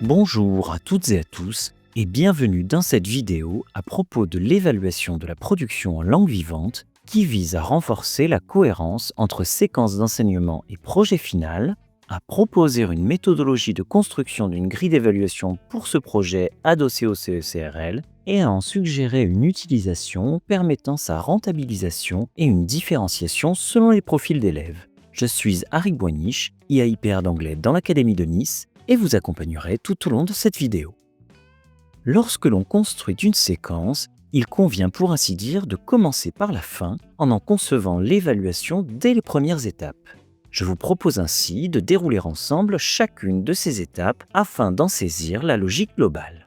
Bonjour à toutes et à tous et bienvenue dans cette vidéo à propos de l'évaluation de la production en langue vivante qui vise à renforcer la cohérence entre séquences d'enseignement et projet final, à proposer une méthodologie de construction d'une grille d'évaluation pour ce projet adossé au CECRL et à en suggérer une utilisation permettant sa rentabilisation et une différenciation selon les profils d'élèves. Je suis Arik Boinich, IAIPR d'anglais dans l'Académie de Nice, et vous accompagnerai tout au long de cette vidéo. Lorsque l'on construit une séquence, il convient pour ainsi dire de commencer par la fin en concevant l'évaluation dès les premières étapes. Je vous propose ainsi de dérouler ensemble chacune de ces étapes afin d'en saisir la logique globale.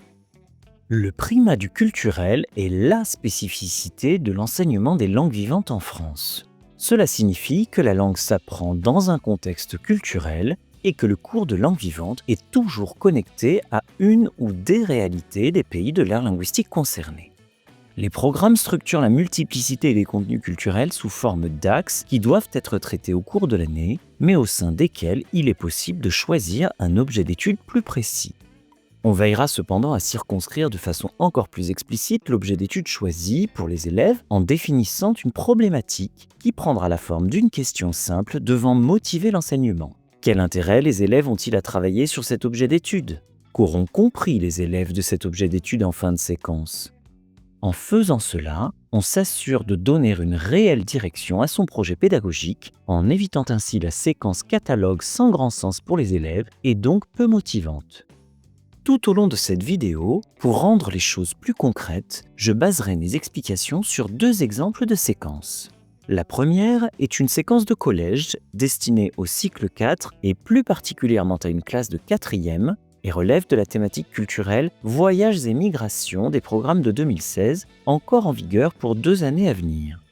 Le primat du culturel est la spécificité de l'enseignement des langues vivantes en France. Cela signifie que la langue s'apprend dans un contexte culturel et que le cours de langue vivante est toujours connecté à une ou des réalités des pays de l'ère linguistique concernée. Les programmes structurent la multiplicité des contenus culturels sous forme d'axes qui doivent être traités au cours de l'année, mais au sein desquels il est possible de choisir un objet d'étude plus précis. On veillera cependant à circonscrire de façon encore plus explicite l'objet d'étude choisi pour les élèves en définissant une problématique qui prendra la forme d'une question simple devant motiver l'enseignement. Quel intérêt les élèves ont-ils à travailler sur cet objet d'étude? Qu'auront compris les élèves de cet objet d'étude en fin de séquence? En faisant cela, on s'assure de donner une réelle direction à son projet pédagogique en évitant ainsi la séquence catalogue sans grand sens pour les élèves et donc peu motivante. Tout au long de cette vidéo, pour rendre les choses plus concrètes, je baserai mes explications sur deux exemples de séquences. La première est une séquence de collège destinée au cycle 4 et plus particulièrement à une classe de 4e et relève de la thématique culturelle Voyages et migrations des programmes de 2016, encore en vigueur pour 2 années à venir.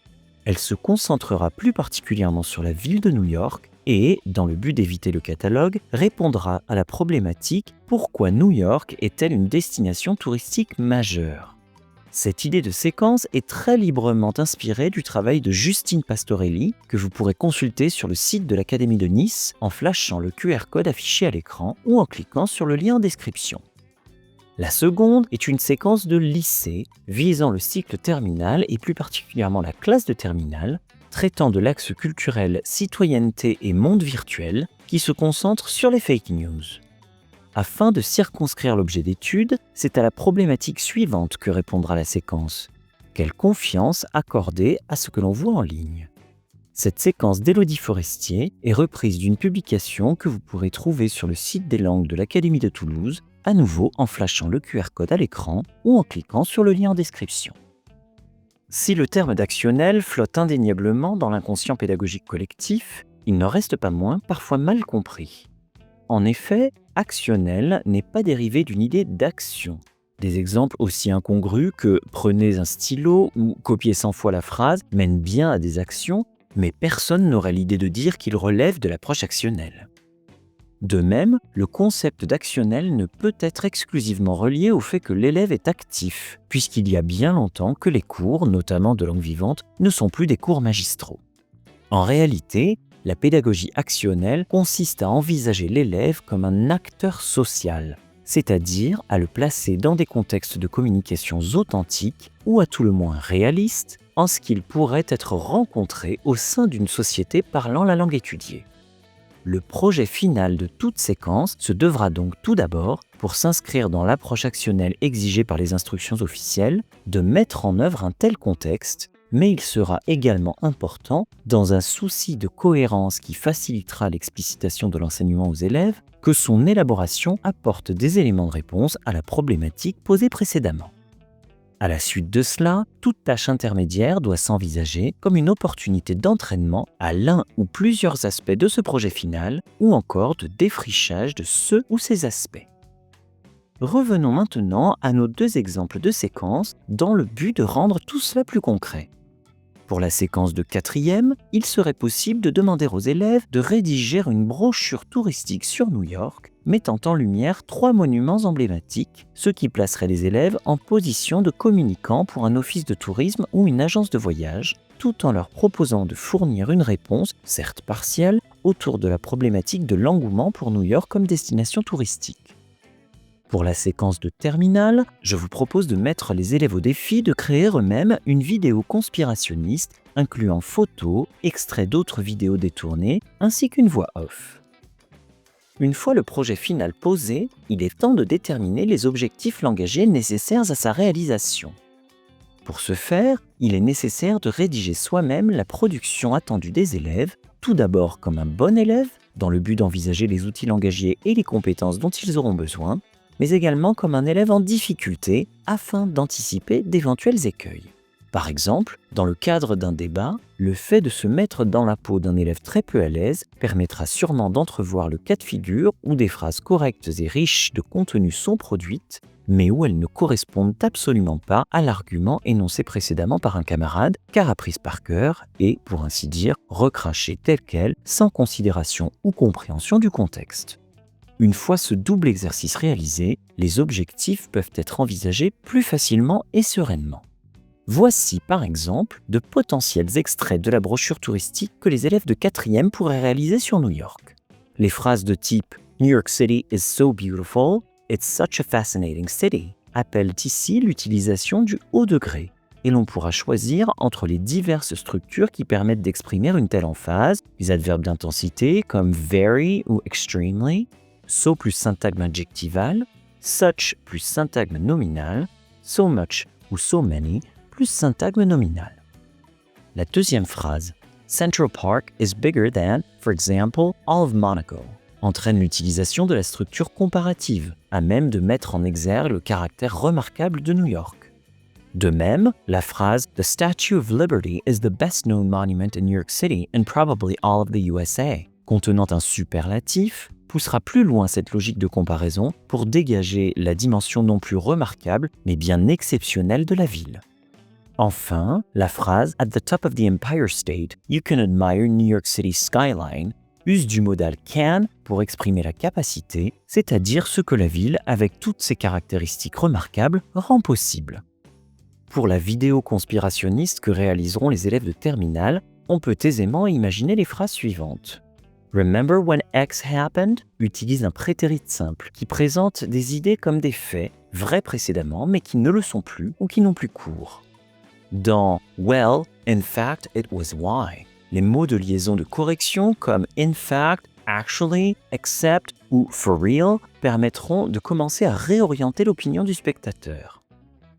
Elle se concentrera plus particulièrement sur la ville de New York et, dans le but d'éviter le catalogue, répondra à la problématique « Pourquoi New York est-elle une destination touristique majeure ?» Cette idée de séquence est très librement inspirée du travail de Justine Pastorelli, que vous pourrez consulter sur le site de l'Académie de Nice en flashant le QR code affiché à l'écran ou en cliquant sur le lien en description. La seconde est une séquence de lycée visant le cycle terminal et plus particulièrement la classe de terminale, traitant de l'axe culturel citoyenneté et monde virtuel qui se concentre sur les fake news. Afin de circonscrire l'objet d'étude, c'est à la problématique suivante que répondra la séquence. Quelle confiance accorder à ce que l'on voit en ligne? Cette séquence d'Élodie Forestier est reprise d'une publication que vous pourrez trouver sur le site des langues de l'Académie de Toulouse, à nouveau en flashant le QR code à l'écran ou en cliquant sur le lien en description. Si le terme d'actionnel flotte indéniablement dans l'inconscient pédagogique collectif, il n'en reste pas moins parfois mal compris. En effet, actionnel n'est pas dérivé d'une idée d'action. Des exemples aussi incongrus que « prenez un stylo » ou « copiez 100 fois la phrase » mènent bien à des actions, mais personne n'aurait l'idée de dire qu'ils relèvent de l'approche actionnelle. De même, le concept d'actionnel ne peut être exclusivement relié au fait que l'élève est actif, puisqu'il y a bien longtemps que les cours, notamment de langue vivante, ne sont plus des cours magistraux. En réalité, la pédagogie actionnelle consiste à envisager l'élève comme un acteur social, c'est-à-dire à le placer dans des contextes de communication authentiques ou à tout le moins réalistes, en ce qu'il pourrait être rencontré au sein d'une société parlant la langue étudiée. Le projet final de toute séquence se devra donc tout d'abord, pour s'inscrire dans l'approche actionnelle exigée par les instructions officielles, de mettre en œuvre un tel contexte, mais il sera également important, dans un souci de cohérence qui facilitera l'explicitation de l'enseignement aux élèves, que son élaboration apporte des éléments de réponse à la problématique posée précédemment. À la suite de cela, toute tâche intermédiaire doit s'envisager comme une opportunité d'entraînement à l'un ou plusieurs aspects de ce projet final, ou encore de défrichage de ce ou ces aspects. Revenons maintenant à nos deux exemples de séquences dans le but de rendre tout cela plus concret. Pour la séquence de 4e, il serait possible de demander aux élèves de rédiger une brochure touristique sur New York, mettant en lumière 3 monuments emblématiques, ce qui placerait les élèves en position de communicants pour un office de tourisme ou une agence de voyage, tout en leur proposant de fournir une réponse, certes partielle, autour de la problématique de l'engouement pour New York comme destination touristique. Pour la séquence de terminale, je vous propose de mettre les élèves au défi de créer eux-mêmes une vidéo conspirationniste incluant photos, extraits d'autres vidéos détournées, ainsi qu'une voix off. Une fois le projet final posé, il est temps de déterminer les objectifs langagiers nécessaires à sa réalisation. Pour ce faire, il est nécessaire de rédiger soi-même la production attendue des élèves, tout d'abord comme un bon élève, dans le but d'envisager les outils langagiers et les compétences dont ils auront besoin, mais également comme un élève en difficulté afin d'anticiper d'éventuels écueils. Par exemple, dans le cadre d'un débat, le fait de se mettre dans la peau d'un élève très peu à l'aise permettra sûrement d'entrevoir le cas de figure où des phrases correctes et riches de contenu sont produites, mais où elles ne correspondent absolument pas à l'argument énoncé précédemment par un camarade, car apprise par cœur et, pour ainsi dire, recrachée telle qu'elle, sans considération ou compréhension du contexte. Une fois ce double exercice réalisé, les objectifs peuvent être envisagés plus facilement et sereinement. Voici par exemple de potentiels extraits de la brochure touristique que les élèves de 4e pourraient réaliser sur New York. Les phrases de type « New York City is so beautiful, it's such a fascinating city » appellent ici l'utilisation du haut degré, et l'on pourra choisir entre les diverses structures qui permettent d'exprimer une telle emphase, les adverbes d'intensité comme « very » ou « extremely », so plus syntagme adjectival, such plus syntagme nominal, so much ou so many plus syntagme nominal. La deuxième phrase, Central Park is bigger than, for example, all of Monaco, entraîne l'utilisation de la structure comparative, à même de mettre en exergue le caractère remarquable de New York. De même, la phrase The Statue of Liberty is the best known monument in New York City and probably all of the USA, contenant un superlatif, poussera plus loin cette logique de comparaison pour dégager la dimension non plus remarquable, mais bien exceptionnelle de la ville. Enfin, la phrase « At the top of the Empire State, you can admire New York City's skyline » use du modal can pour exprimer la capacité, c'est-à-dire ce que la ville, avec toutes ses caractéristiques remarquables, rend possible. Pour la vidéo conspirationniste que réaliseront les élèves de terminale, on peut aisément imaginer les phrases suivantes. Remember when X happened utilise un prétérit simple qui présente des idées comme des faits, vrais précédemment mais qui ne le sont plus ou qui n'ont plus cours. Dans Well, in fact, it was why, les mots de liaison de correction comme in fact, actually, except ou for real permettront de commencer à réorienter l'opinion du spectateur.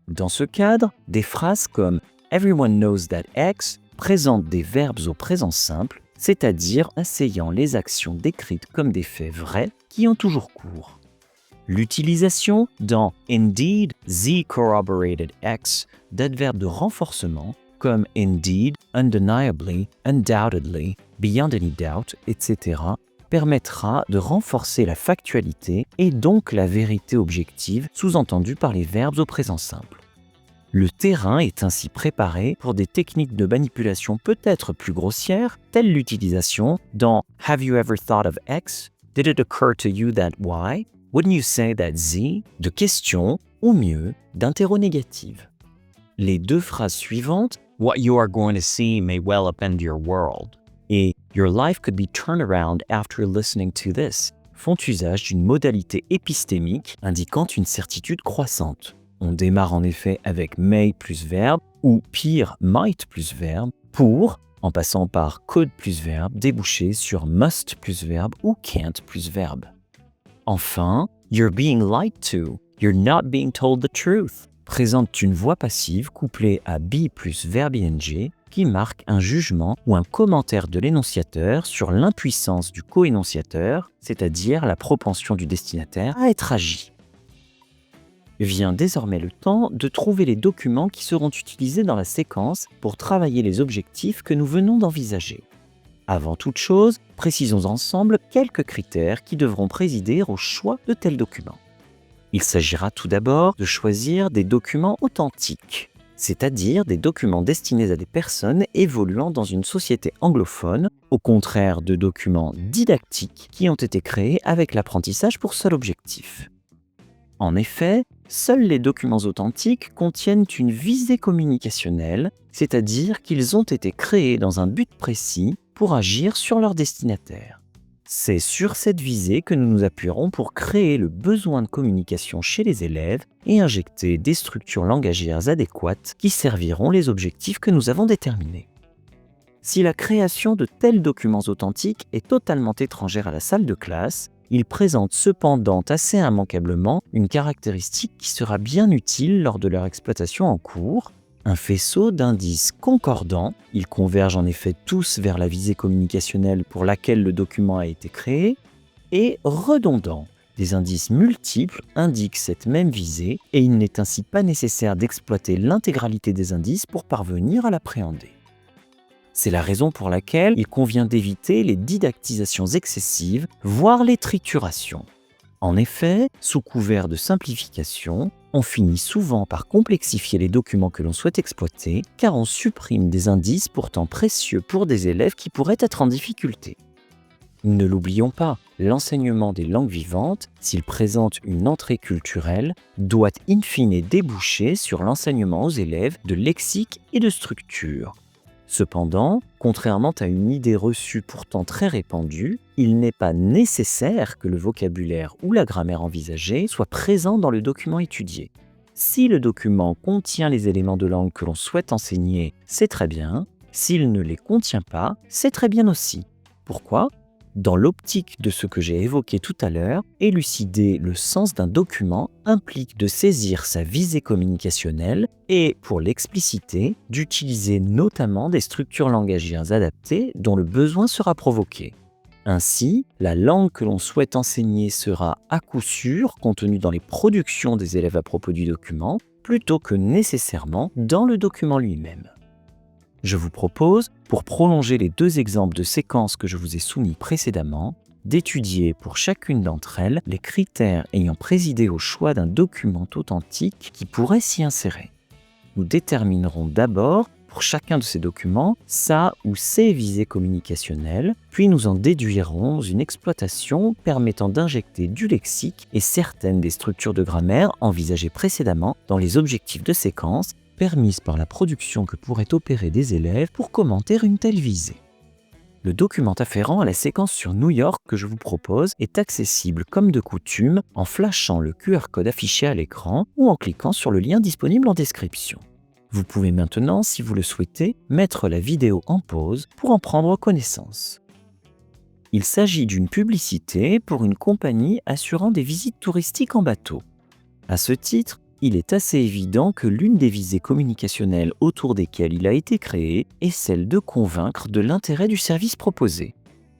Dans ce cadre, des phrases comme Everyone knows that X présentent des verbes au présent simple, c'est-à-dire asseyant les actions décrites comme des faits vrais qui ont toujours cours. L'utilisation dans Indeed, Z corroborated X d'adverbes de renforcement comme indeed, undeniably, undoubtedly, beyond any doubt, etc. permettra de renforcer la factualité et donc la vérité objective sous-entendue par les verbes au présent simple. Le terrain est ainsi préparé pour des techniques de manipulation peut-être plus grossières, telles l'utilisation dans Have you ever thought of X? Did it occur to you that Y? Wouldn't you say that Z? De questions, ou mieux, d'interrogatives. Les deux phrases suivantes, What you are going to see may well upend your world, et Your life could be turned around after listening to this, font usage d'une modalité épistémique indiquant une certitude croissante. On démarre en effet avec may plus verbe ou pire might plus verbe pour, en passant par could plus verbe, déboucher sur must plus verbe ou can't plus verbe. Enfin, you're being lied to, you're not being told the truth présente une voix passive couplée à be plus verbe ing qui marque un jugement ou un commentaire de l'énonciateur sur l'impuissance du co-énonciateur, c'est-à-dire la propension du destinataire à être agi. Vient désormais le temps de trouver les documents qui seront utilisés dans la séquence pour travailler les objectifs que nous venons d'envisager. Avant toute chose, précisons ensemble quelques critères qui devront présider au choix de tels documents. Il s'agira tout d'abord de choisir des documents authentiques, c'est-à-dire des documents destinés à des personnes évoluant dans une société anglophone, au contraire de documents didactiques qui ont été créés avec l'apprentissage pour seul objectif. En effet, seuls les documents authentiques contiennent une visée communicationnelle, c'est-à-dire qu'ils ont été créés dans un but précis pour agir sur leur destinataire. C'est sur cette visée que nous nous appuierons pour créer le besoin de communication chez les élèves et injecter des structures langagières adéquates qui serviront les objectifs que nous avons déterminés. Si la création de tels documents authentiques est totalement étrangère à la salle de classe, ils présentent cependant assez immanquablement une caractéristique qui sera bien utile lors de leur exploitation en cours, un faisceau d'indices concordants. Ils convergent en effet tous vers la visée communicationnelle pour laquelle le document a été créé, et redondants. Des indices multiples indiquent cette même visée et il n'est ainsi pas nécessaire d'exploiter l'intégralité des indices pour parvenir à l'appréhender. C'est la raison pour laquelle il convient d'éviter les didactisations excessives, voire les triturations. En effet, sous couvert de simplification, on finit souvent par complexifier les documents que l'on souhaite exploiter, car on supprime des indices pourtant précieux pour des élèves qui pourraient être en difficulté. Ne l'oublions pas, l'enseignement des langues vivantes, s'il présente une entrée culturelle, doit in fine déboucher sur l'enseignement aux élèves de lexique et de structure. Cependant, contrairement à une idée reçue pourtant très répandue, il n'est pas nécessaire que le vocabulaire ou la grammaire envisagée soient présents dans le document étudié. Si le document contient les éléments de langue que l'on souhaite enseigner, c'est très bien. S'il ne les contient pas, c'est très bien aussi. Pourquoi ? Dans l'optique de ce que j'ai évoqué tout à l'heure, élucider le sens d'un document implique de saisir sa visée communicationnelle et, pour l'expliciter, d'utiliser notamment des structures langagières adaptées dont le besoin sera provoqué. Ainsi, la langue que l'on souhaite enseigner sera à coup sûr contenue dans les productions des élèves à propos du document, plutôt que nécessairement dans le document lui-même. Je vous propose, pour prolonger les deux exemples de séquences que je vous ai soumis précédemment, d'étudier pour chacune d'entre elles les critères ayant présidé au choix d'un document authentique qui pourrait s'y insérer. Nous déterminerons d'abord, pour chacun de ces documents, sa ou ses visées communicationnelles, puis nous en déduirons une exploitation permettant d'injecter du lexique et certaines des structures de grammaire envisagées précédemment dans les objectifs de séquence permise par la production que pourraient opérer des élèves pour commenter une telle visée. Le document afférent à la séquence sur New York que je vous propose est accessible comme de coutume en flashant le QR code affiché à l'écran ou en cliquant sur le lien disponible en description. Vous pouvez maintenant, si vous le souhaitez, mettre la vidéo en pause pour en prendre connaissance. Il s'agit d'une publicité pour une compagnie assurant des visites touristiques en bateau. À ce titre, il est assez évident que l'une des visées communicationnelles autour desquelles il a été créé est celle de convaincre de l'intérêt du service proposé.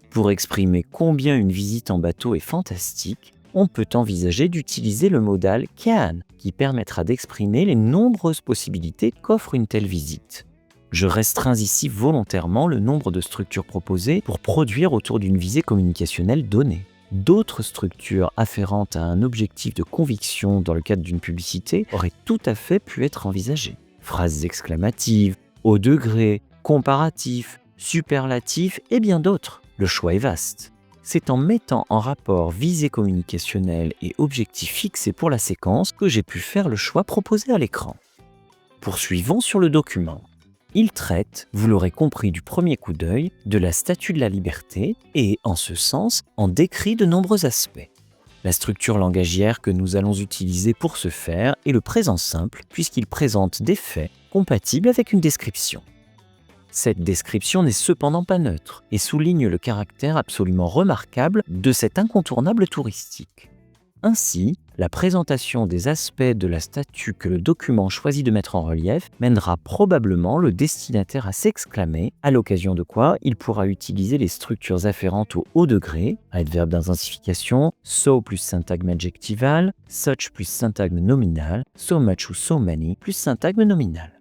Pour exprimer combien une visite en bateau est fantastique, on peut envisager d'utiliser le modal can, qui permettra d'exprimer les nombreuses possibilités qu'offre une telle visite. Je restreins ici volontairement le nombre de structures proposées pour produire autour d'une visée communicationnelle donnée. D'autres structures afférentes à un objectif de conviction dans le cadre d'une publicité auraient tout à fait pu être envisagées. Phrases exclamatives, au degré, comparatifs, superlatifs et bien d'autres. Le choix est vaste. C'est en mettant en rapport visée communicationnelle et objectif fixé pour la séquence que j'ai pu faire le choix proposé à l'écran. Poursuivons sur le document. Il traite, vous l'aurez compris du premier coup d'œil, de la Statue de la Liberté et, en ce sens, en décrit de nombreux aspects. La structure langagière que nous allons utiliser pour ce faire est le présent simple puisqu'il présente des faits compatibles avec une description. Cette description n'est cependant pas neutre et souligne le caractère absolument remarquable de cet incontournable touristique. Ainsi, la présentation des aspects de la statue que le document choisit de mettre en relief mènera probablement le destinataire à s'exclamer, à l'occasion de quoi il pourra utiliser les structures afférentes au haut degré, adverbe d'intensification, so plus syntagme adjectival, such plus syntagme nominal, so much ou so many plus syntagme nominal.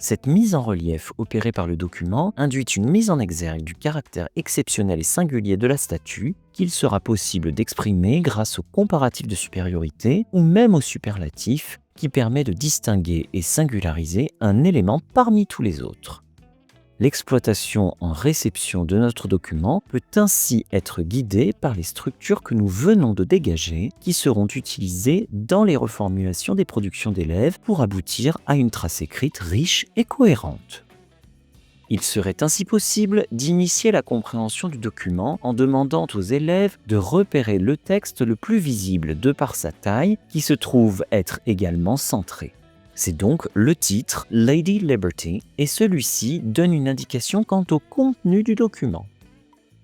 Cette mise en relief opérée par le document induit une mise en exergue du caractère exceptionnel et singulier de la statue qu'il sera possible d'exprimer grâce au comparatif de supériorité ou même au superlatif qui permet de distinguer et singulariser un élément parmi tous les autres. L'exploitation en réception de notre document peut ainsi être guidée par les structures que nous venons de dégager qui seront utilisées dans les reformulations des productions d'élèves pour aboutir à une trace écrite riche et cohérente. Il serait ainsi possible d'initier la compréhension du document en demandant aux élèves de repérer le texte le plus visible de par sa taille, qui se trouve être également centré. C'est donc le titre Lady Liberty et celui-ci donne une indication quant au contenu du document.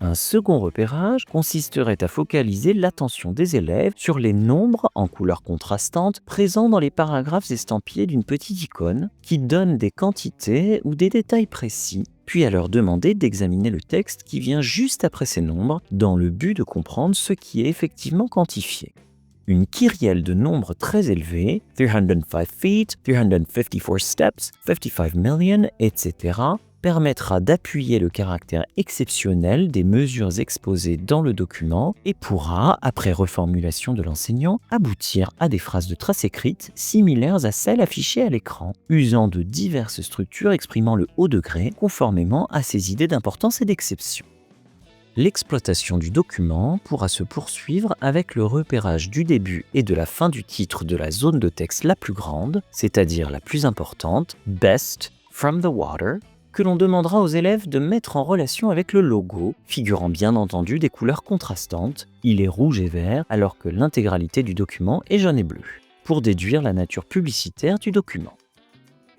Un second repérage consisterait à focaliser l'attention des élèves sur les nombres en couleurs contrastantes présents dans les paragraphes estampillés d'une petite icône qui donne des quantités ou des détails précis, puis à leur demander d'examiner le texte qui vient juste après ces nombres dans le but de comprendre ce qui est effectivement quantifié. Une kyrielle de nombres très élevés, 305 feet, 354 steps, 55 million, etc., permettra d'appuyer le caractère exceptionnel des mesures exposées dans le document et pourra, après reformulation de l'enseignant, aboutir à des phrases de traces écrites similaires à celles affichées à l'écran, usant de diverses structures exprimant le haut degré conformément à ses idées d'importance et d'exception. L'exploitation du document pourra se poursuivre avec le repérage du début et de la fin du titre de la zone de texte la plus grande, c'est-à-dire la plus importante, Best from the Water, que l'on demandera aux élèves de mettre en relation avec le logo, figurant bien entendu des couleurs contrastantes, il est rouge et vert alors que l'intégralité du document est jaune et bleu, pour déduire la nature publicitaire du document.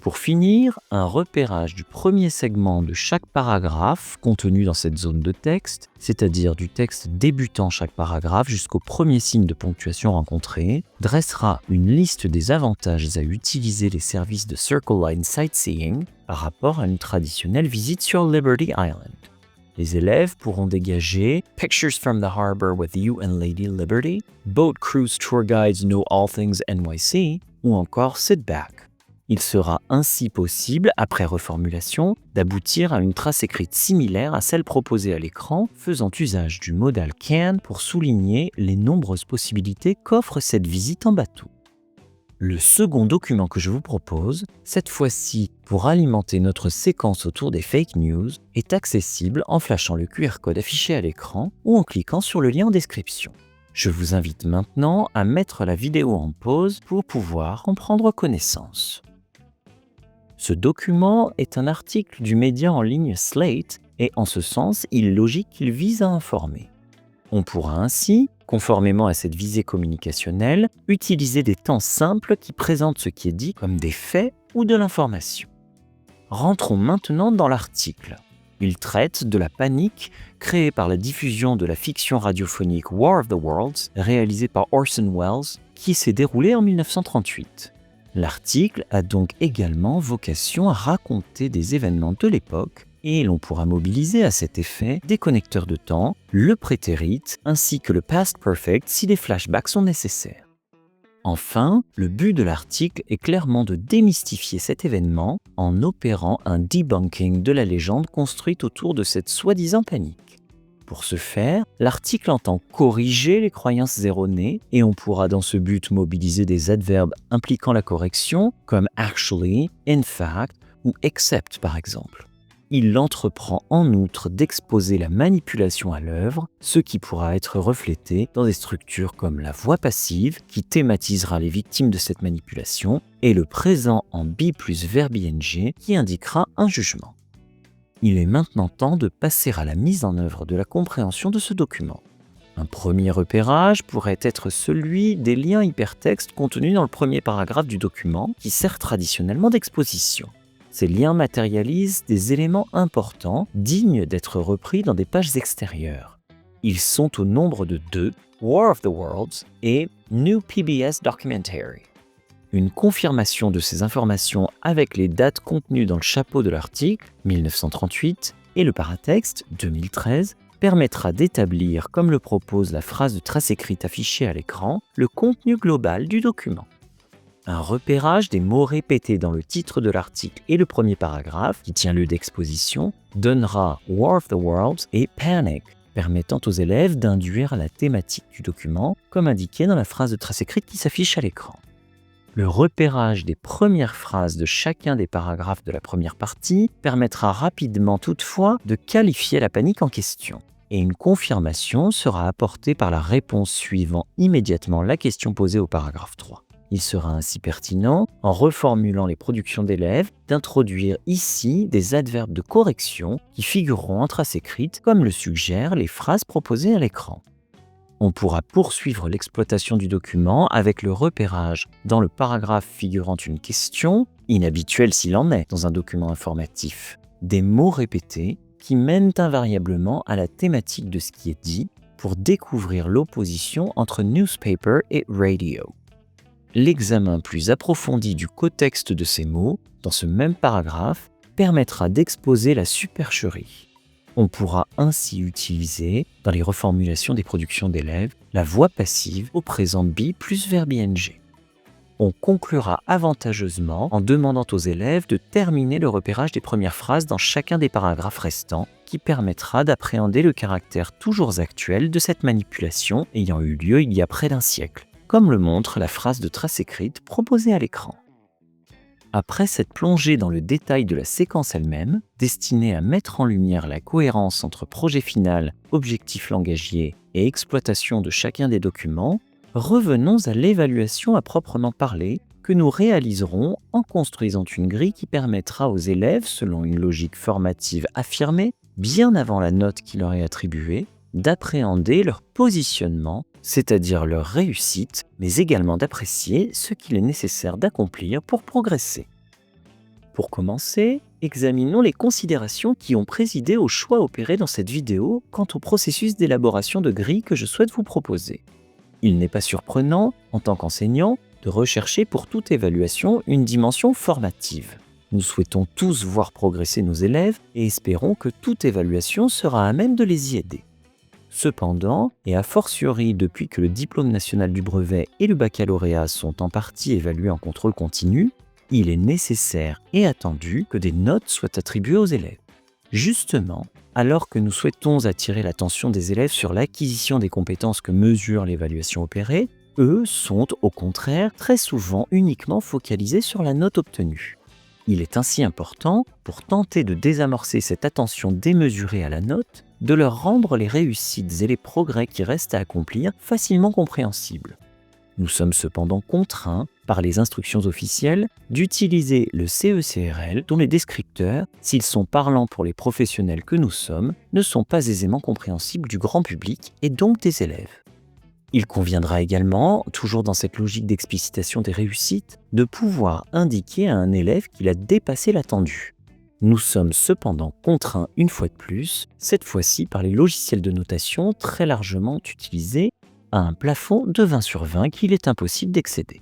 Pour finir, un repérage du premier segment de chaque paragraphe contenu dans cette zone de texte, c'est-à-dire du texte débutant chaque paragraphe jusqu'au premier signe de ponctuation rencontré, dressera une liste des avantages à utiliser les services de Circle Line Sightseeing par rapport à une traditionnelle visite sur Liberty Island. Les élèves pourront dégager Pictures from the Harbor with You and Lady Liberty, Boat Cruise Tour Guides Know All Things NYC ou encore Sit Back. Il sera ainsi possible, après reformulation, d'aboutir à une trace écrite similaire à celle proposée à l'écran, faisant usage du modal can pour souligner les nombreuses possibilités qu'offre cette visite en bateau. Le second document que je vous propose, cette fois-ci pour alimenter notre séquence autour des fake news, est accessible en flashant le QR code affiché à l'écran ou en cliquant sur le lien en description. Je vous invite maintenant à mettre la vidéo en pause pour pouvoir en prendre connaissance. Ce document est un article du média en ligne Slate et en ce sens, il est logique qu'il vise à informer. On pourra ainsi, conformément à cette visée communicationnelle, utiliser des temps simples qui présentent ce qui est dit comme des faits ou de l'information. Rentrons maintenant dans l'article. Il traite de la panique créée par la diffusion de la fiction radiophonique War of the Worlds, réalisée par Orson Welles, qui s'est déroulée en 1938. L'article a donc également vocation à raconter des événements de l'époque et l'on pourra mobiliser à cet effet des connecteurs de temps, le prétérit ainsi que le past perfect si des flashbacks sont nécessaires. Enfin, le but de l'article est clairement de démystifier cet événement en opérant un debunking de la légende construite autour de cette soi-disant panique. Pour ce faire, l'article entend corriger les croyances erronées et on pourra dans ce but mobiliser des adverbes impliquant la correction comme actually, in fact ou except par exemple. Il entreprend en outre d'exposer la manipulation à l'œuvre, ce qui pourra être reflété dans des structures comme la voix passive qui thématisera les victimes de cette manipulation et le présent en be plus verbe ing qui indiquera un jugement. Il est maintenant temps de passer à la mise en œuvre de la compréhension de ce document. Un premier repérage pourrait être celui des liens hypertextes contenus dans le premier paragraphe du document qui sert traditionnellement d'exposition. Ces liens matérialisent des éléments importants, dignes d'être repris dans des pages extérieures. Ils sont au nombre de 2, War of the Worlds et New PBS Documentary. Une confirmation de ces informations avec les dates contenues dans le chapeau de l'article, 1938, et le paratexte, 2013, permettra d'établir, comme le propose la phrase de trace écrite affichée à l'écran, le contenu global du document. Un repérage des mots répétés dans le titre de l'article et le premier paragraphe, qui tient lieu d'exposition, donnera War of the Worlds et Panic, permettant aux élèves d'induire la thématique du document, comme indiqué dans la phrase de trace écrite qui s'affiche à l'écran. Le repérage des premières phrases de chacun des paragraphes de la première partie permettra rapidement toutefois de qualifier la panique en question. Et une confirmation sera apportée par la réponse suivant immédiatement la question posée au paragraphe 3. Il sera ainsi pertinent, en reformulant les productions d'élèves, d'introduire ici des adverbes de correction qui figureront en trace écrite, comme le suggèrent les phrases proposées à l'écran. On pourra poursuivre l'exploitation du document avec le repérage dans le paragraphe figurant une question, inhabituelle s'il en est dans un document informatif, des mots répétés qui mènent invariablement à la thématique de ce qui est dit pour découvrir l'opposition entre newspaper et radio. L'examen plus approfondi du contexte de ces mots, dans ce même paragraphe, permettra d'exposer la supercherie. On pourra ainsi utiliser, dans les reformulations des productions d'élèves, la voix passive au présent be plus verbe ing. On conclura avantageusement en demandant aux élèves de terminer le repérage des premières phrases dans chacun des paragraphes restants, qui permettra d'appréhender le caractère toujours actuel de cette manipulation ayant eu lieu il y a près d'un siècle, comme le montre la phrase de trace écrite proposée à l'écran. Après cette plongée dans le détail de la séquence elle-même, destinée à mettre en lumière la cohérence entre projet final, objectif langagier et exploitation de chacun des documents, revenons à l'évaluation à proprement parler que nous réaliserons en construisant une grille qui permettra aux élèves, selon une logique formative affirmée, bien avant la note qui leur est attribuée, d'appréhender leur positionnement, c'est-à-dire leur réussite, mais également d'apprécier ce qu'il est nécessaire d'accomplir pour progresser. Pour commencer, examinons les considérations qui ont présidé au choix opéré dans cette vidéo quant au processus d'élaboration de grille que je souhaite vous proposer. Il n'est pas surprenant, en tant qu'enseignant, de rechercher pour toute évaluation une dimension formative. Nous souhaitons tous voir progresser nos élèves et espérons que toute évaluation sera à même de les y aider. Cependant, et a fortiori depuis que le diplôme national du brevet et le baccalauréat sont en partie évalués en contrôle continu, il est nécessaire et attendu que des notes soient attribuées aux élèves. Justement, alors que nous souhaitons attirer l'attention des élèves sur l'acquisition des compétences que mesure l'évaluation opérée, eux sont au contraire très souvent uniquement focalisés sur la note obtenue. Il est ainsi important, pour tenter de désamorcer cette attention démesurée à la note, de leur rendre les réussites et les progrès qui restent à accomplir facilement compréhensibles. Nous sommes cependant contraints, par les instructions officielles, d'utiliser le CECRL dont les descripteurs, s'ils sont parlants pour les professionnels que nous sommes, ne sont pas aisément compréhensibles du grand public et donc des élèves. Il conviendra également, toujours dans cette logique d'explicitation des réussites, de pouvoir indiquer à un élève qu'il a dépassé l'attendu. Nous sommes cependant contraints une fois de plus, cette fois-ci par les logiciels de notation très largement utilisés, à un plafond de 20 sur 20 qu'il est impossible d'excéder.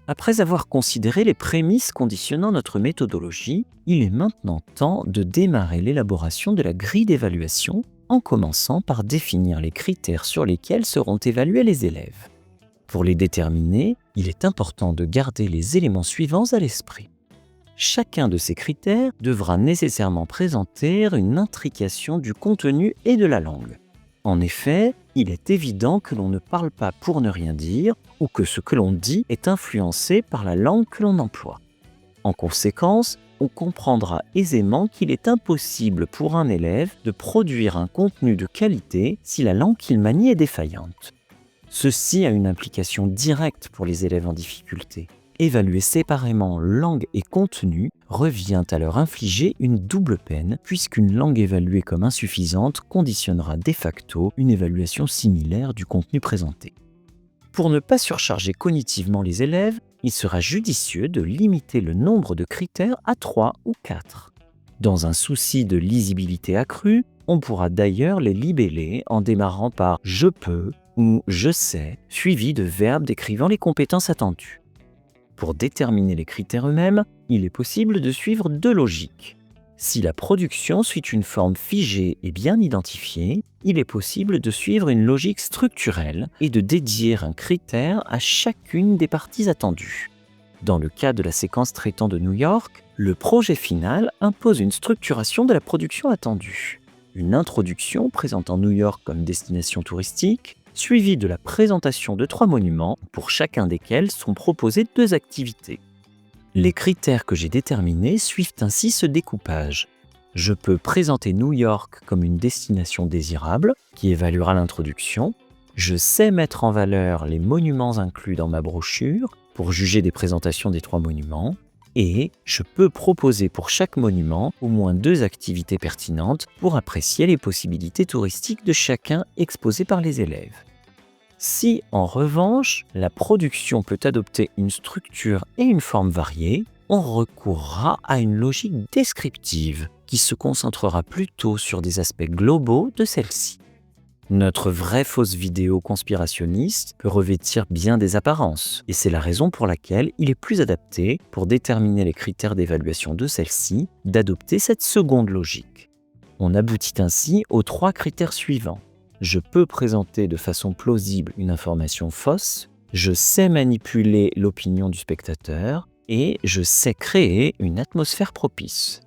Après avoir considéré les prémices conditionnant notre méthodologie, il est maintenant temps de démarrer l'élaboration de la grille d'évaluation en commençant par définir les critères sur lesquels seront évalués les élèves. Pour les déterminer, il est important de garder les éléments suivants à l'esprit. Chacun de ces critères devra nécessairement présenter une intrication du contenu et de la langue. En effet, il est évident que l'on ne parle pas pour ne rien dire ou que ce que l'on dit est influencé par la langue que l'on emploie. En conséquence, on comprendra aisément qu'il est impossible pour un élève de produire un contenu de qualité si la langue qu'il manie est défaillante. Ceci a une implication directe pour les élèves en difficulté. Évaluer séparément langue et contenu revient à leur infliger une double peine, puisqu'une langue évaluée comme insuffisante conditionnera de facto une évaluation similaire du contenu présenté. Pour ne pas surcharger cognitivement les élèves, il sera judicieux de limiter le nombre de critères à 3 ou 4. Dans un souci de lisibilité accrue, on pourra d'ailleurs les libeller en démarrant par « je peux » ou « je sais », suivi de verbes décrivant les compétences attendues. Pour déterminer les critères eux-mêmes, il est possible de suivre deux logiques. Si la production suit une forme figée et bien identifiée, il est possible de suivre une logique structurelle et de dédier un critère à chacune des parties attendues. Dans le cas de la séquence traitant de New York, le projet final impose une structuration de la production attendue. Une introduction présentant New York comme destination touristique, suivie de la présentation de 3 monuments, pour chacun desquels sont proposées 2 activités. Les critères que j'ai déterminés suivent ainsi ce découpage. Je peux présenter New York comme une destination désirable, qui évaluera l'introduction. Je sais mettre en valeur les monuments inclus dans ma brochure pour juger des présentations des 3 monuments. Et je peux proposer pour chaque monument au moins 2 activités pertinentes pour apprécier les possibilités touristiques de chacun exposées par les élèves. Si, en revanche, la production peut adopter une structure et une forme variées, on recourra à une logique descriptive qui se concentrera plutôt sur des aspects globaux de celle-ci. Notre vraie fausse vidéo conspirationniste peut revêtir bien des apparences, et c'est la raison pour laquelle il est plus adapté, pour déterminer les critères d'évaluation de celle-ci, d'adopter cette seconde logique. On aboutit ainsi aux 3 critères suivants. Je peux présenter de façon plausible une information fausse, je sais manipuler l'opinion du spectateur, et je sais créer une atmosphère propice.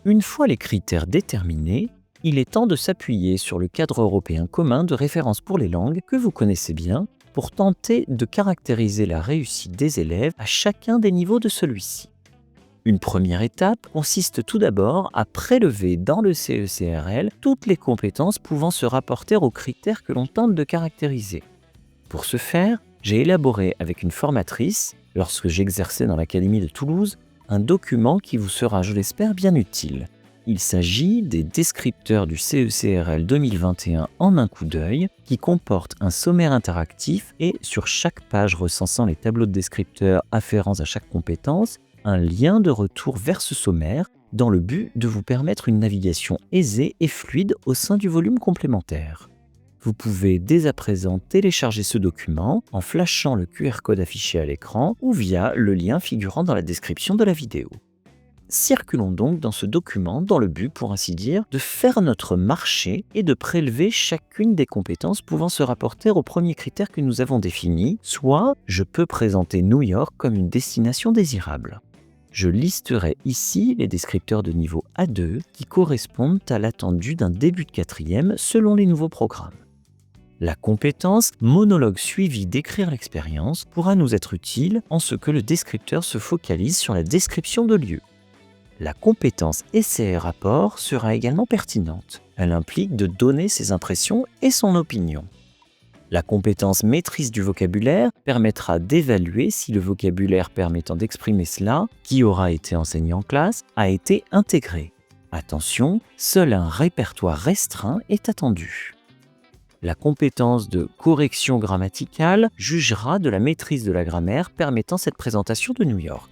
Une fois les critères déterminés, il est temps de s'appuyer sur le cadre européen commun de référence pour les langues que vous connaissez bien pour tenter de caractériser la réussite des élèves à chacun des niveaux de celui-ci. Une première étape consiste tout d'abord à prélever dans le CECRL toutes les compétences pouvant se rapporter aux critères que l'on tente de caractériser. Pour ce faire, j'ai élaboré avec une formatrice, lorsque j'exerçais dans l'Académie de Toulouse, un document qui vous sera, je l'espère, bien utile. Il s'agit des descripteurs du CECRL 2021 en un coup d'œil, qui comporte un sommaire interactif et, sur chaque page recensant les tableaux de descripteurs afférents à chaque compétence, un lien de retour vers ce sommaire dans le but de vous permettre une navigation aisée et fluide au sein du volume complémentaire. Vous pouvez dès à présent télécharger ce document en flashant le QR code affiché à l'écran ou via le lien figurant dans la description de la vidéo. Circulons donc dans ce document dans le but, pour ainsi dire, de faire notre marché et de prélever chacune des compétences pouvant se rapporter au premier critère que nous avons défini, soit je peux présenter New York comme une destination désirable. Je listerai ici les descripteurs de niveau A2 qui correspondent à l'attendu d'un début de 4e selon les nouveaux programmes. La compétence monologue suivi d'écrire l'expérience pourra nous être utile en ce que le descripteur se focalise sur la description de lieu. La compétence essai et rapport sera également pertinente. Elle implique de donner ses impressions et son opinion. La compétence maîtrise du vocabulaire permettra d'évaluer si le vocabulaire permettant d'exprimer cela, qui aura été enseigné en classe, a été intégré. Attention, seul un répertoire restreint est attendu. La compétence de correction grammaticale jugera de la maîtrise de la grammaire permettant cette présentation de New York.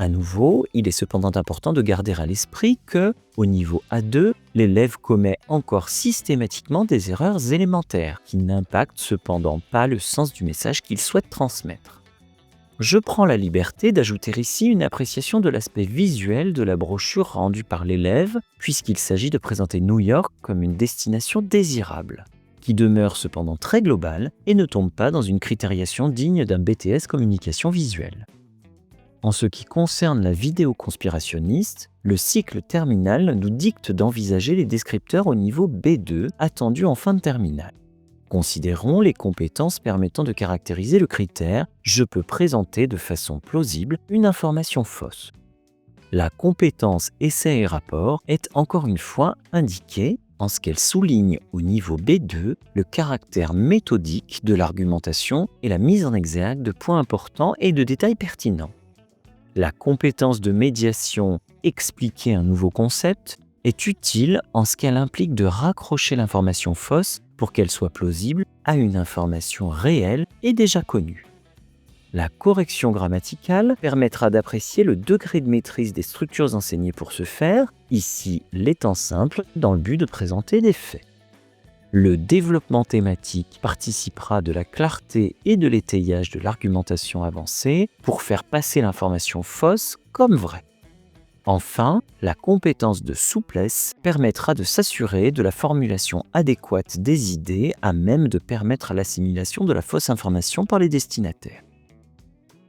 À nouveau, il est cependant important de garder à l'esprit que, au niveau A2, l'élève commet encore systématiquement des erreurs élémentaires qui n'impactent cependant pas le sens du message qu'il souhaite transmettre. Je prends la liberté d'ajouter ici une appréciation de l'aspect visuel de la brochure rendue par l'élève, puisqu'il s'agit de présenter New York comme une destination désirable, qui demeure cependant très globale et ne tombe pas dans une critériation digne d'un BTS communication visuelle. En ce qui concerne la vidéo conspirationniste, le cycle terminal nous dicte d'envisager les descripteurs au niveau B2 attendu en fin de terminale. Considérons les compétences permettant de caractériser le critère « Je peux présenter de façon plausible une information fausse ». La compétence essai et rapport est encore une fois indiquée en ce qu'elle souligne au niveau B2 le caractère méthodique de l'argumentation et la mise en exergue de points importants et de détails pertinents. La compétence de médiation « Expliquer un nouveau concept » est utile en ce qu'elle implique de raccrocher l'information fausse pour qu'elle soit plausible à une information réelle et déjà connue. La correction grammaticale permettra d'apprécier le degré de maîtrise des structures enseignées pour ce faire, ici les temps simples, dans le but de présenter des faits. Le développement thématique participera de la clarté et de l'étayage de l'argumentation avancée pour faire passer l'information fausse comme vraie. Enfin, la compétence de souplesse permettra de s'assurer de la formulation adéquate des idées à même de permettre l'assimilation de la fausse information par les destinataires.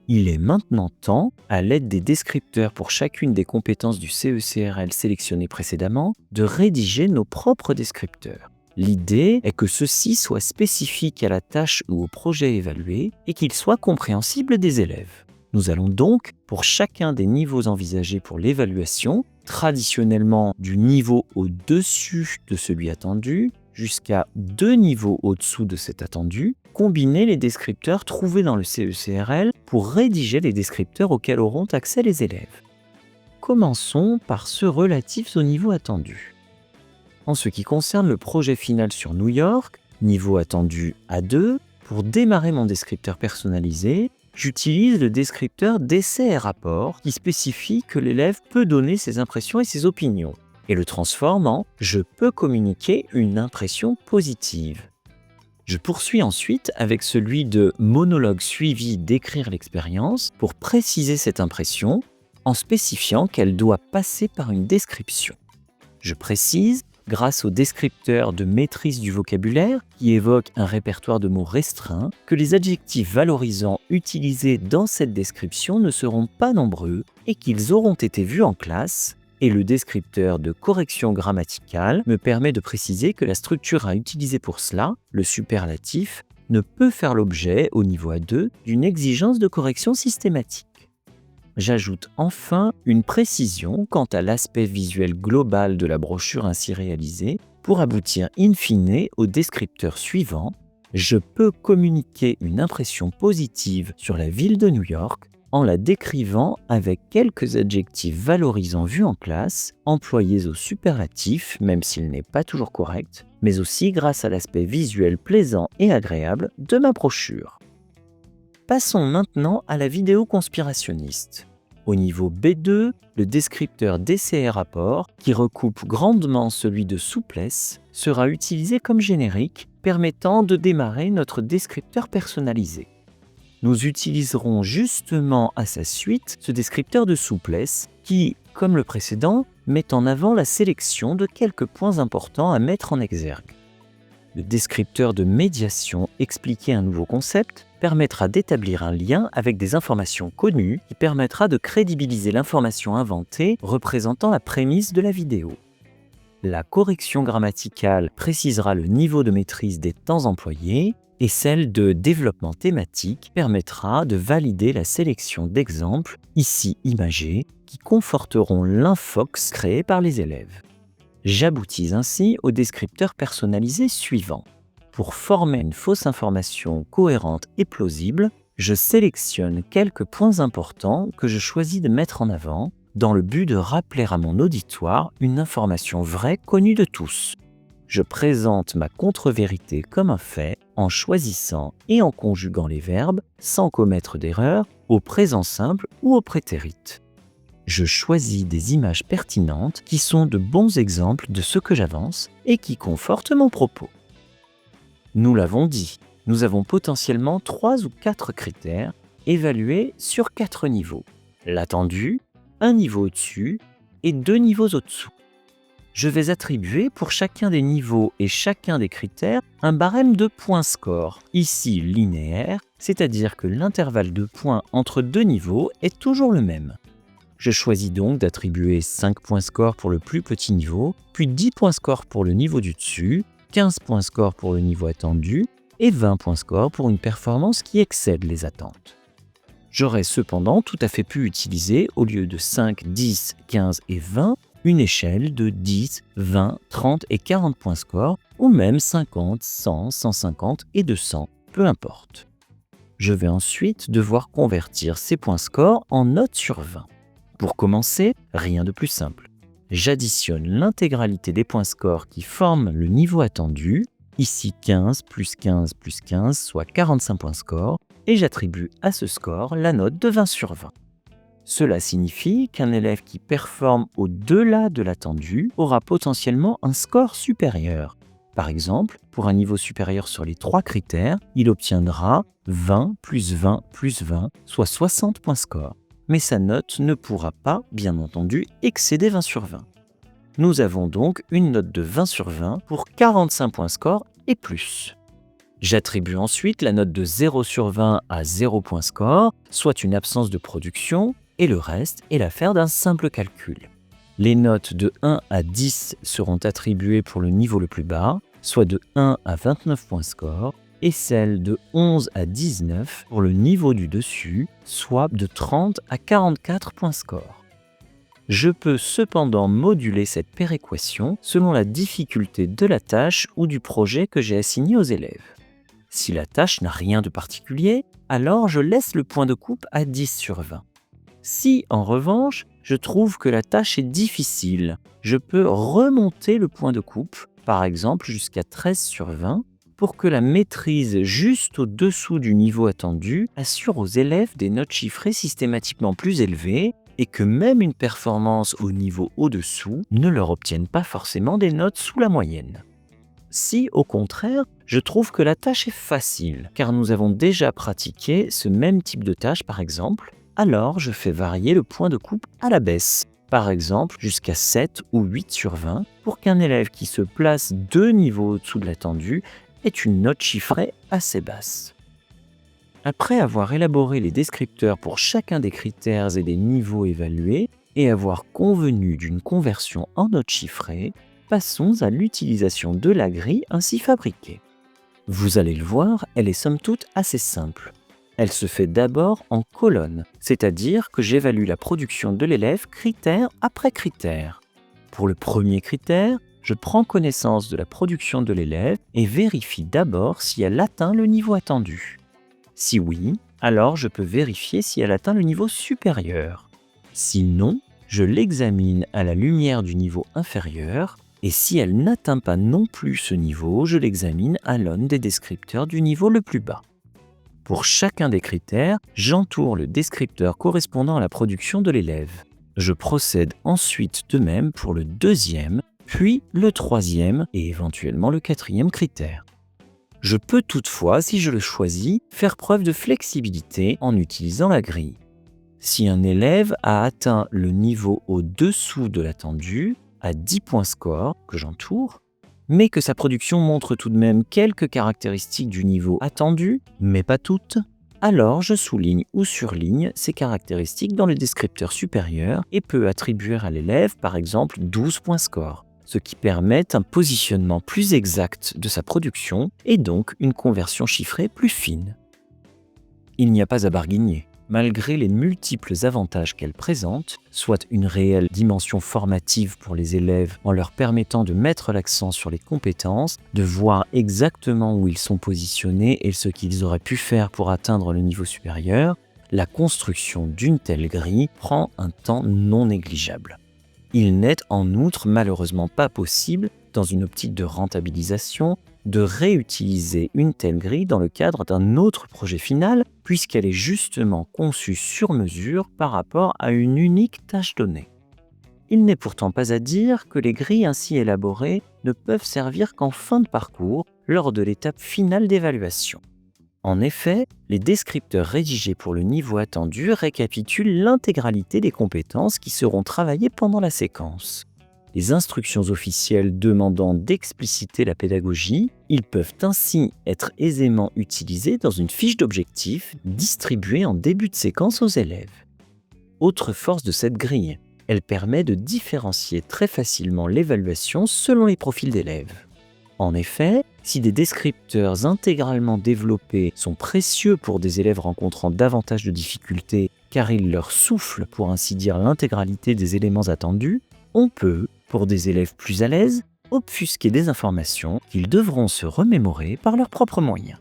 Il est maintenant temps, à l'aide des descripteurs pour chacune des compétences du CECRL sélectionnées précédemment, de rédiger nos propres descripteurs. L'idée est que ceux-ci soient spécifiques à la tâche ou au projet évalué et qu'ils soient compréhensibles des élèves. Nous allons donc, pour chacun des niveaux envisagés pour l'évaluation, traditionnellement du niveau au-dessus de celui attendu, jusqu'à 2 niveaux au-dessous de cet attendu, combiner les descripteurs trouvés dans le CE-CRL pour rédiger les descripteurs auxquels auront accès les élèves. Commençons par ceux relatifs au niveau attendu. En ce qui concerne le projet final sur New York, niveau attendu A2, pour démarrer mon descripteur personnalisé, j'utilise le descripteur d'essai et rapport qui spécifie que l'élève peut donner ses impressions et ses opinions, et le transforme en « je peux communiquer une impression positive ». Je poursuis ensuite avec celui de monologue suivi d'écrire l'expérience pour préciser cette impression en spécifiant qu'elle doit passer par une description. Je précise, grâce au descripteur de maîtrise du vocabulaire qui évoque un répertoire de mots restreint, que les adjectifs valorisants utilisés dans cette description ne seront pas nombreux et qu'ils auront été vus en classe, et le descripteur de correction grammaticale me permet de préciser que la structure à utiliser pour cela, le superlatif, ne peut faire l'objet, au niveau A2, d'une exigence de correction systématique. J'ajoute enfin une précision quant à l'aspect visuel global de la brochure ainsi réalisée pour aboutir in fine au descripteur suivant « Je peux communiquer une impression positive sur la ville de New York en la décrivant avec quelques adjectifs valorisants vus en classe, employés au superlatif, même s'il n'est pas toujours correct, mais aussi grâce à l'aspect visuel plaisant et agréable de ma brochure. » Passons maintenant à la vidéo conspirationniste. Au niveau B2, le descripteur d'essai et rapport, qui recoupe grandement celui de souplesse, sera utilisé comme générique, permettant de démarrer notre descripteur personnalisé. Nous utiliserons justement à sa suite ce descripteur de souplesse qui, comme le précédent, met en avant la sélection de quelques points importants à mettre en exergue. Le descripteur de médiation expliquer un nouveau concept permettra d'établir un lien avec des informations connues qui permettra de crédibiliser l'information inventée représentant la prémisse de la vidéo. La correction grammaticale précisera le niveau de maîtrise des temps employés et celle de développement thématique permettra de valider la sélection d'exemples, ici imagés, qui conforteront l'infox créé par les élèves. J'aboutis ainsi au descripteur personnalisé suivant. Pour former une fausse information cohérente et plausible, je sélectionne quelques points importants que je choisis de mettre en avant dans le but de rappeler à mon auditoire une information vraie connue de tous. Je présente ma contre-vérité comme un fait en choisissant et en conjuguant les verbes, sans commettre d'erreur, au présent simple ou au prétérit. Je choisis des images pertinentes qui sont de bons exemples de ce que j'avance et qui confortent mon propos. Nous l'avons dit, nous avons potentiellement 3 ou 4 critères évalués sur 4 niveaux. L'attendu, un niveau au-dessus et 2 niveaux au-dessous. Je vais attribuer pour chacun des niveaux et chacun des critères un barème de points score, ici linéaire, c'est-à-dire que l'intervalle de points entre 2 niveaux est toujours le même. Je choisis donc d'attribuer 5 points score pour le plus petit niveau, puis 10 points score pour le niveau du dessus, 15 points score pour le niveau attendu et 20 points score pour une performance qui excède les attentes. J'aurais cependant tout à fait pu utiliser, au lieu de 5, 10, 15 et 20, une échelle de 10, 20, 30 et 40 points score, ou même 50, 100, 150 et 200, peu importe. Je vais ensuite devoir convertir ces points score en notes sur 20. Pour commencer, rien de plus simple. J'additionne l'intégralité des points score qui forment le niveau attendu, ici 15 plus 15 plus 15, soit 45 points score, et j'attribue à ce score la note de 20 sur 20. Cela signifie qu'un élève qui performe au-delà de l'attendu aura potentiellement un score supérieur. Par exemple, pour un niveau supérieur sur les 3 critères, il obtiendra 20 plus 20 plus 20, soit 60 points score. Mais sa note ne pourra pas, bien entendu, excéder 20 sur 20. Nous avons donc une note de 20 sur 20 pour 45 points score et plus. J'attribue ensuite la note de 0 sur 20 à 0 points score, soit une absence de production, et le reste est l'affaire d'un simple calcul. Les notes de 1 à 10 seront attribuées pour le niveau le plus bas, soit de 1 à 29 points score, et celles de 11 à 19 pour le niveau du dessus, soit de 30 à 44 points score. Je peux cependant moduler cette péréquation selon la difficulté de la tâche ou du projet que j'ai assigné aux élèves. Si la tâche n'a rien de particulier, alors je laisse le point de coupe à 10 sur 20. Si, en revanche, je trouve que la tâche est difficile, je peux remonter le point de coupe, par exemple jusqu'à 13 sur 20, pour que la maîtrise juste au-dessous du niveau attendu assure aux élèves des notes chiffrées systématiquement plus élevées et que même une performance au niveau au-dessous ne leur obtienne pas forcément des notes sous la moyenne. Si, au contraire, je trouve que la tâche est facile, car nous avons déjà pratiqué ce même type de tâche par exemple, alors je fais varier le point de coupe à la baisse, par exemple jusqu'à 7 ou 8 sur 20, pour qu'un élève qui se place 2 niveaux au-dessous de l'attendu ait une note chiffrée assez basse. Après avoir élaboré les descripteurs pour chacun des critères et des niveaux évalués, et avoir convenu d'une conversion en notes chiffrées, passons à l'utilisation de la grille ainsi fabriquée. Vous allez le voir, elle est somme toute assez simple. Elle se fait d'abord en colonne, c'est-à-dire que j'évalue la production de l'élève critère après critère. Pour le premier critère, je prends connaissance de la production de l'élève et vérifie d'abord si elle atteint le niveau attendu. Si oui, alors je peux vérifier si elle atteint le niveau supérieur. Si non, je l'examine à la lumière du niveau inférieur et si elle n'atteint pas non plus ce niveau, je l'examine à l'aune des descripteurs du niveau le plus bas. Pour chacun des critères, j'entoure le descripteur correspondant à la production de l'élève. Je procède ensuite de même pour le deuxième, puis le troisième et éventuellement le quatrième critère. Je peux toutefois, si je le choisis, faire preuve de flexibilité en utilisant la grille. Si un élève a atteint le niveau au-dessous de l'attendu, à 10 points score, que j'entoure, mais que sa production montre tout de même quelques caractéristiques du niveau attendu, mais pas toutes, alors je souligne ou surligne ces caractéristiques dans le descripteur supérieur et peux attribuer à l'élève par exemple 12 points score, ce qui permet un positionnement plus exact de sa production et donc une conversion chiffrée plus fine. Il n'y a pas à barguigner. Malgré les multiples avantages qu'elle présente, soit une réelle dimension formative pour les élèves en leur permettant de mettre l'accent sur les compétences, de voir exactement où ils sont positionnés et ce qu'ils auraient pu faire pour atteindre le niveau supérieur, la construction d'une telle grille prend un temps non négligeable. Il n'est en outre malheureusement pas possible, dans une optique de rentabilisation, de réutiliser une telle grille dans le cadre d'un autre projet final, puisqu'elle est justement conçue sur mesure par rapport à une unique tâche donnée. Il n'est pourtant pas à dire que les grilles ainsi élaborées ne peuvent servir qu'en fin de parcours, lors de l'étape finale d'évaluation. En effet, les descripteurs rédigés pour le niveau attendu récapitulent l'intégralité des compétences qui seront travaillées pendant la séquence. Les instructions officielles demandant d'expliciter la pédagogie, ils peuvent ainsi être aisément utilisés dans une fiche d'objectifs distribuée en début de séquence aux élèves. Autre force de cette grille, elle permet de différencier très facilement l'évaluation selon les profils d'élèves. En effet, si des descripteurs intégralement développés sont précieux pour des élèves rencontrant davantage de difficultés car ils leur soufflent pour ainsi dire l'intégralité des éléments attendus, on peut, pour des élèves plus à l'aise, obfusquer des informations qu'ils devront se remémorer par leurs propres moyens.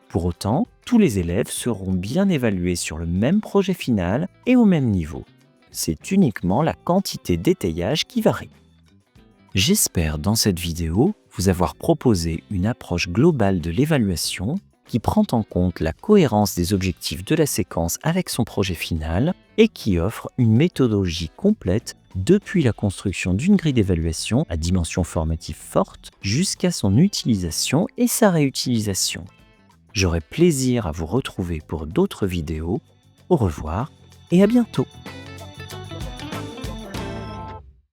Pour autant, tous les élèves seront bien évalués sur le même projet final et au même niveau. C'est uniquement la quantité d'étayage qui varie. J'espère dans cette vidéo vous avoir proposé une approche globale de l'évaluation qui prend en compte la cohérence des objectifs de la séquence avec son projet final et qui offre une méthodologie complète depuis la construction d'une grille d'évaluation à dimension formative forte jusqu'à son utilisation et sa réutilisation. J'aurai plaisir à vous retrouver pour d'autres vidéos. Au revoir et à bientôt.